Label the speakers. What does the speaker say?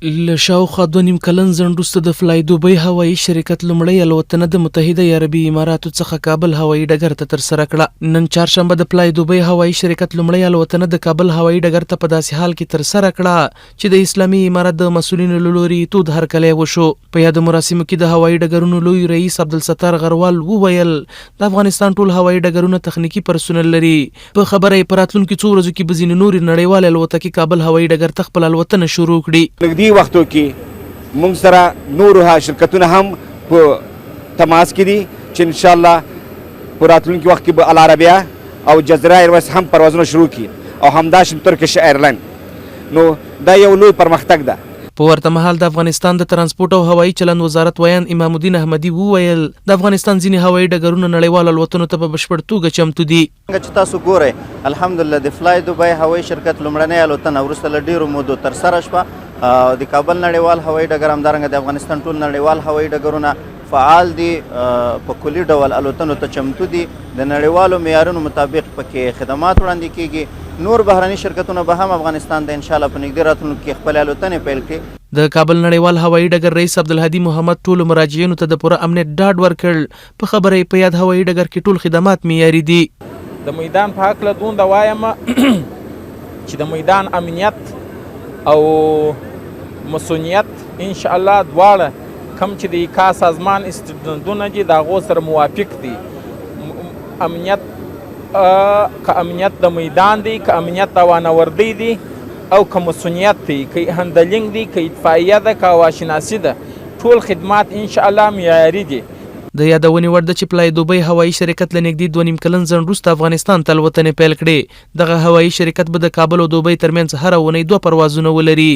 Speaker 1: له شاوخوا 2.5 کلن ځنډ وروسته د فلای دوبۍ هوایي شرکت لومړۍ الوتنه د متحده عربي اماراتو څخه کابل هوایي ډګر ته ترسره کړه. نن چهارشنبه د فلای دوبۍ هوایي شرکت لومړۍ الوتنه د کابل هوایي ډګر ته په داسې حال کې ترسره کړه چې د اسلامي امارت د مسؤلینو له لوري تود هرکلی وشو. په یادو مراسمو کې د هوایي ډګرونو لوی رئیس عبدالستار غروال وویل د افغانستان ټول هوایي ډګرونه تخنیکي پرسونل لري. په خبره یې په راتلونکي څو ورځو کې به ځینې نورې نړیوالې الوتکې کابل هوایي ډګر ته خپل الوتنه شروع کړي.
Speaker 2: وختو کې موږ سره نور شرکتونه هم په تماس کې دي چې ان شاء الله په راتلونکي وخت کې به العربیه او جزیره ایرویز هم پروازونه شروع کړي او همداشان ترکش ایرلاین. نو دا یو لوی پرمختګ ده.
Speaker 1: په ورته مهال د افغانستان د ترانسپورت او هوایي چلند وزارت ویان امام الدین احمدي وویل د افغانستان ځینې هوایي ډګرونه نړیوال الوتنو ته په بشپړ توګه چمتو دي.
Speaker 3: چې تاسو ګورئ الحمدلله د فلای دوبۍ هوایي شرکت لومړنۍ الوتنه وروسته له ډېرو مودو ترسره شوه. د کابل نړیوال هوایي ډګر همدارنګه د افغانستان ټول نړیوال هوایي ډګرونه فعال دي، په کلي ډول الوتنو ته چمتو دي. د نړیوالو معیارونو مطابق پکې خدمات وړاندې کیږي. نور بهرني شرکتونه به هم افغانستان د انشاءالله په نږدې راتلونکي کې خپلې الوتنې پیل کړي.
Speaker 1: د کابل نړیوال هوایي ډګر رئیس عبدالهادي محمد ټولو مراجعینو ته د پوره امنیت ډاډ ورکړ. په خبره یې په یاد هوایي ډګر کې ټول خدمات معیاري دي.
Speaker 4: د میدان په هکله دومره وایم چې د میدان امنیت او مسؤلیت ان شاء الله دواړه کم چې د ایکا سازمان استندونه دي د هغو سره موافق دي. امنیت که امنیت د میدان دی، که امنیت د وانوردی دی او که مسؤلیت دی، که هندلینګ دی، که اطفائیه ده، که هواشناسي ده، ټول خدمات ان شاء الله معیاري دي.
Speaker 1: د یادونې وړ ده چې فلای دوبۍ هوایي شرکت له نږدې 2.5 کلن ځنډ وروسته افغانستان ته الوتنې پیل کړې. دغه هوایي شرکت به د کابل او دوبۍ ترمنځ هره اونۍ 2 پروازونه ولري.